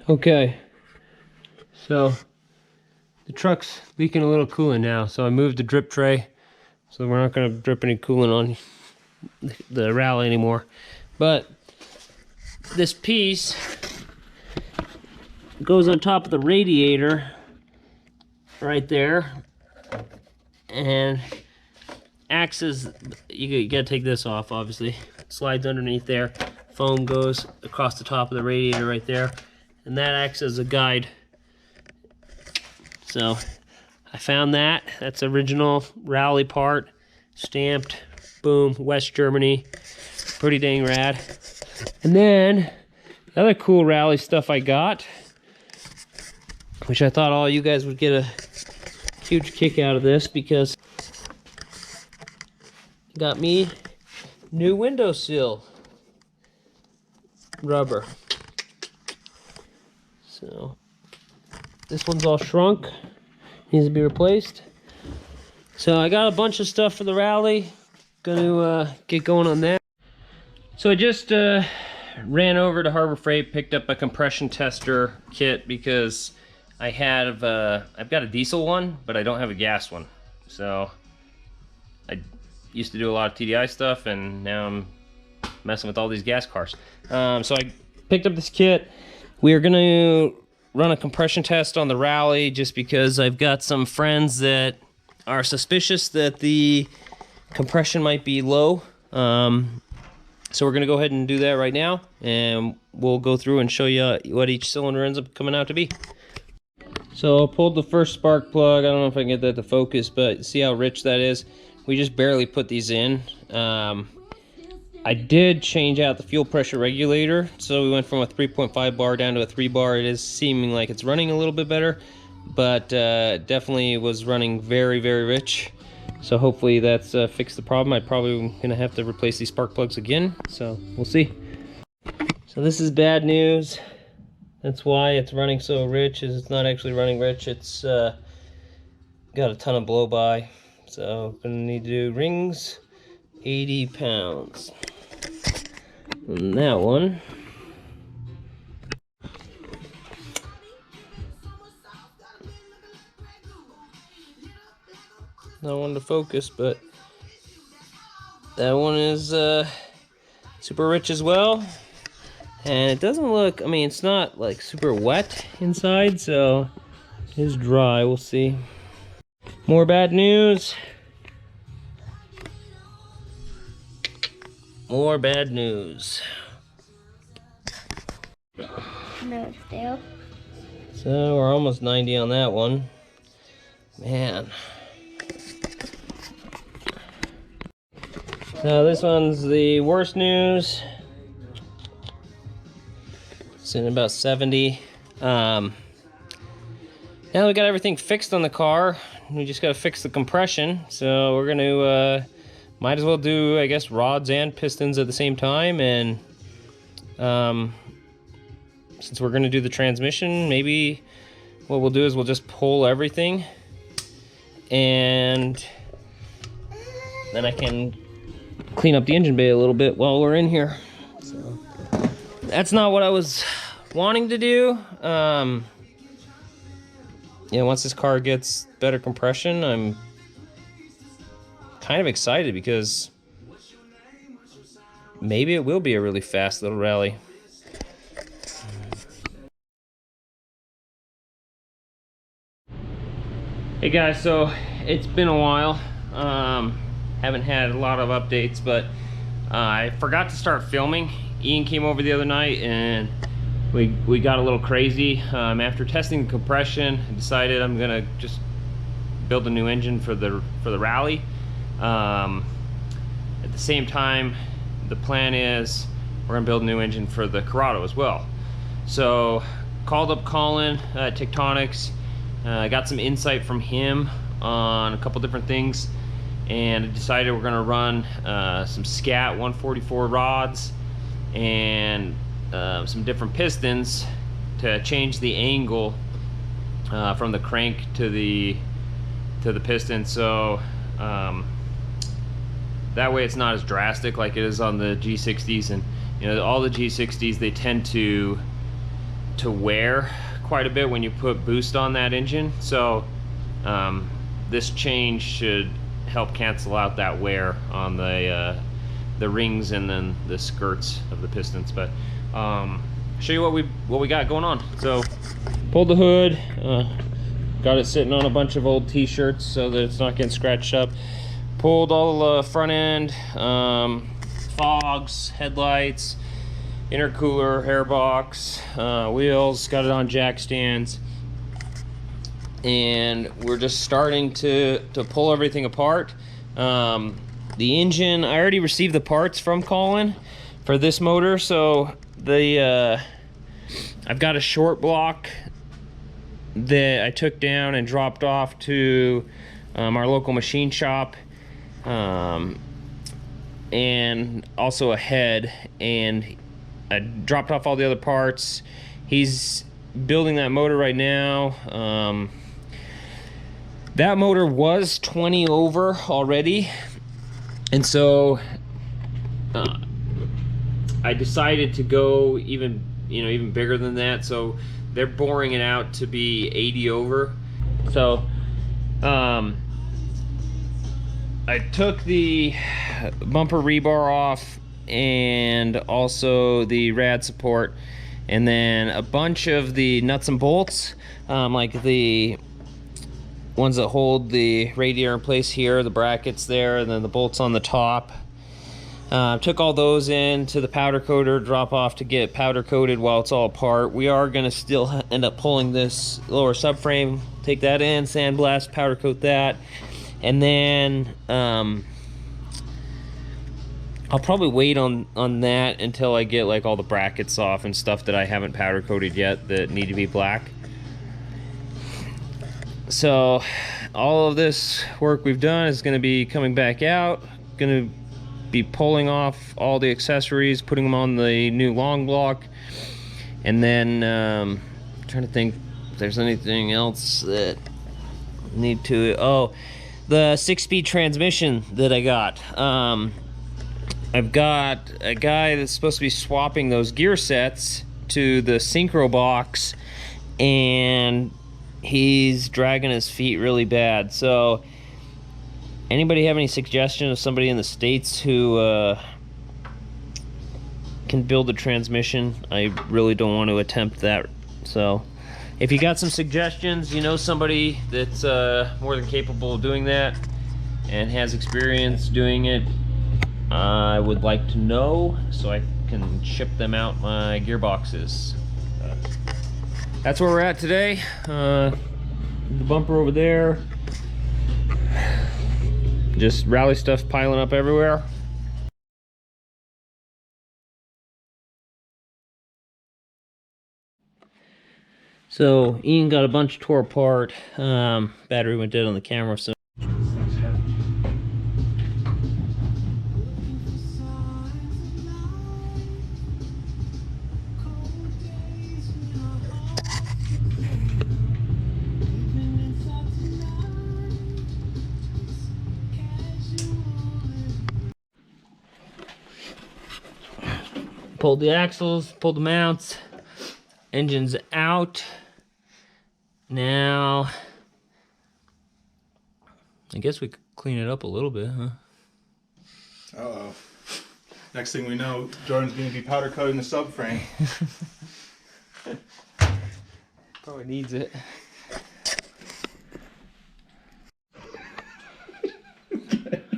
Okay, so the truck's leaking a little coolant now, so I moved the drip tray, so we're not going to drip any coolant on the Rallye anymore. But this piece goes on top of the radiator right there, and acts as, you gotta take this off, obviously. Slides underneath there, foam goes across the top of the radiator right there, and that acts as a guide. So I found that's original Rallye part, stamped, boom, West Germany, pretty dang rad. And then the other cool Rallye stuff I got, which I thought all you guys would get a huge kick out of this, because it got me new windowsill rubber. So this one's all shrunk, needs to be replaced. So I got a bunch of stuff for the Rallye, gonna get going on that. So I just ran over to Harbor Freight, picked up a compression tester kit, because I have I've got a diesel one, but I don't have a gas one. So I used to do a lot of TDI stuff, and now I'm messing with all these gas cars. So I picked up this kit. We are gonna run a compression test on the Rallye, just because I've got some friends that are suspicious that the compression might be low. So we're gonna go ahead and do that right now, and we'll go through and show you what each cylinder ends up coming out to be. So I pulled the first spark plug. I don't know if I can get that to focus, but see how rich that is? We just barely put these in. I did change out the fuel pressure regulator, so we went from a 3.5 bar down to a 3 bar. It is seeming like it's running a little bit better, but definitely was running very, very rich. So hopefully that's fixed the problem. I'm probably gonna have to replace these spark plugs again, so we'll see. So this is bad news. That's why it's running so rich, is it's not actually running rich. It's got a ton of blow by. So gonna need to do rings, 80 pounds. And that one. Not one to focus, but that one is super rich as well. And it doesn't look, I mean, it's not like super wet inside, so it's dry. We'll see. More bad news. More bad news. No, still. So we're almost 90 on that one. Man. So this one's the worst news. It's in about 70. Now we got everything fixed on the car. We just got to fix the compression. So we're going to might as well do, I guess, rods and pistons at the same time. And since we're going to do the transmission, maybe what we'll do is we'll just pull everything, and then I can clean up the engine bay a little bit while we're in here. So that's not what I was wanting to do. Yeah, once this car gets better compression, I'm kind of excited, because maybe it will be a really fast little Rallye. Hey guys, so it's been a while. Haven't had a lot of updates, but I forgot to start filming. Ian came over the other night and we got a little crazy. After testing the compression, I decided I'm gonna just build a new engine for the Rallye. At the same time, the plan is we're gonna build a new engine for the Corrado as well. So called up Colin at Tectonics. I got some insight from him on a couple different things, and I decided we're gonna run some Scat 144 rods and some different pistons to change the angle from the crank to the piston, so that way it's not as drastic like it is on the G60s. And you know, all the G60s, they tend to to wear quite a bit when you put boost on that engine. So this change should help cancel out that wear on the rings and then the skirts of the pistons. But show you what we got going on. So pulled the hood, got it sitting on a bunch of old t-shirts so that it's not getting scratched up. Pulled all the front end, fogs, headlights, intercooler, airbox, wheels, got it on jack stands. And we're just starting to pull everything apart. The engine, I already received the parts from Colin for this motor, so I've got a short block that I took down and dropped off to our local machine shop, and also a head, and I dropped off all the other parts. He's building that motor right now. That motor was 20 over already, and so I decided to go even bigger than that. So they're boring it out to be 80 over. So I took the bumper rebar off and also the rad support, and then a bunch of the nuts and bolts, like the ones that hold the radiator in place here, the brackets there, and then the bolts on the top. Took all those in to the powder coater, drop off to get powder coated while it's all apart. We are gonna still end up pulling this lower subframe, take that in, sandblast, powder coat that, and then I'll probably wait on that until I get like all the brackets off and stuff that I haven't powder coated yet that need to be black. So all of this work we've done is going to be coming back out, going to be pulling off all the accessories, putting them on the new long block, and then trying to think if there's anything else that need to. Oh, the 6-speed transmission that I got. I've got a guy that's supposed to be swapping those gear sets to the synchro box, and he's dragging his feet really bad. So anybody have any suggestion of somebody in the States who can build a transmission? I really don't want to attempt that. So if you got some suggestions, you know somebody that's more than capable of doing that and has experience doing it, I would like to know so I can ship them out my gearboxes. That's where we're at today. The bumper over there. Just rally stuff piling up everywhere. So Ian got a bunch tore apart. Battery went dead on the camera, so pulled the axles, pulled the mounts, engine's out. Now, I guess we could clean it up a little bit, huh? Uh-oh. Next thing we know, Jordan's going to be powder coating the subframe. Probably needs it. I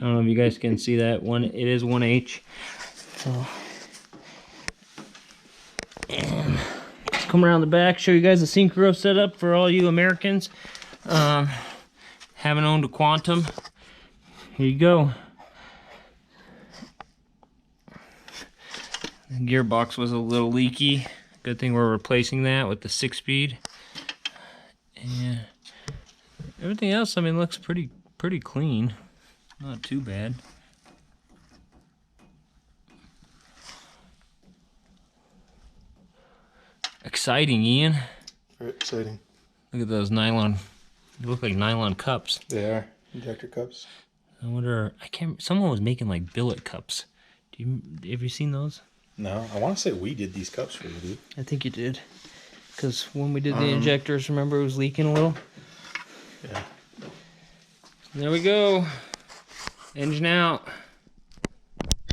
don't know if you guys can see that one. It is 1H. So, and let's come around the back, show you guys the synchro setup for all you Americans. Haven't owned a Quantum. Here you go. The gearbox was a little leaky. Good thing we're replacing that with the 6-speed. And everything else, I mean, looks pretty clean. Not too bad. Exciting, Ian. Very exciting. Look at those nylon. They look like nylon cups. They are injector cups. I wonder. I can't. Someone was making like billet cups. Have you seen those? No, I want to say we did these cups for you, dude. I think you did. because when we did the injectors, remember it was leaking a little? Yeah. There we go. Engine out.